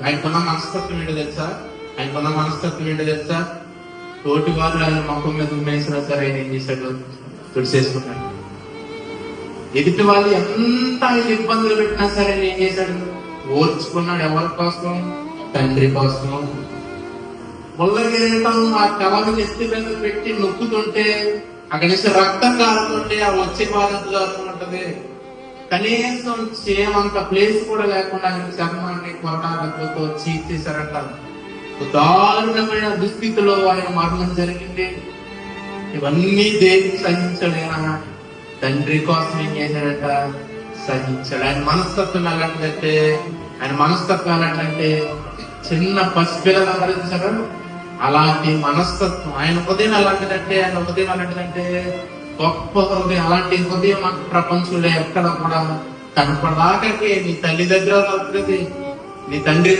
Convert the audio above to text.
ఆయనకున్న మనస్తత్వం ఏంటో తెలుసా? ఆయనకున్న మనస్తత్వం ఏంటో తెలుసా? తోటి వారు ఆయన ముఖం మీద ఉమ్మేసినా సరే ఆయన ఏం చేశాడు? తుడిసేసుకున్నాడు. ఎదుటి వాళ్ళు ఎంత ఆయన ఇబ్బందులు పెట్టినా సరే ఆయన ఏం చేశాడు? ఓర్చుకున్నాడు. ఎవరి కోసం? తండ్రి కోసం. ముళ్ళగిరటం ఆ కవలు ఎత్తి మీద పెట్టి నొక్కుతుంటే అక్కడి నుంచి రక్తం కారుతుంటే ఆ వచ్చే బాధ ఉంటది. కనీసం చేయమంత ప్లేస్ కూడా లేకుండా ఆయన చర్మాన్ని కొరటాలతో చీల్చేశారంట. దారుణమైన దుస్థితిలో ఆయన మరణం జరిగింది. ఇవన్నీ దేవుడు సహించాడు. ఆయన తండ్రి కోసం ఏం చేశాడట? సహించాడు. ఆయన మనస్తత్వం ఎలాంటిదంటే చిన్న పసిపిల్లలు ఆలోచించారు. అలాంటి మనస్తత్వం ఆయన హృదయం అలాంటిదంటే గొప్ప హృదయం. అలాంటి హృదయం మాకు ప్రపంచంలో ఎక్కడ కూడా కనపడదాకే నీ తల్లి దగ్గర దొరుకుతుంది, నీ తండ్రి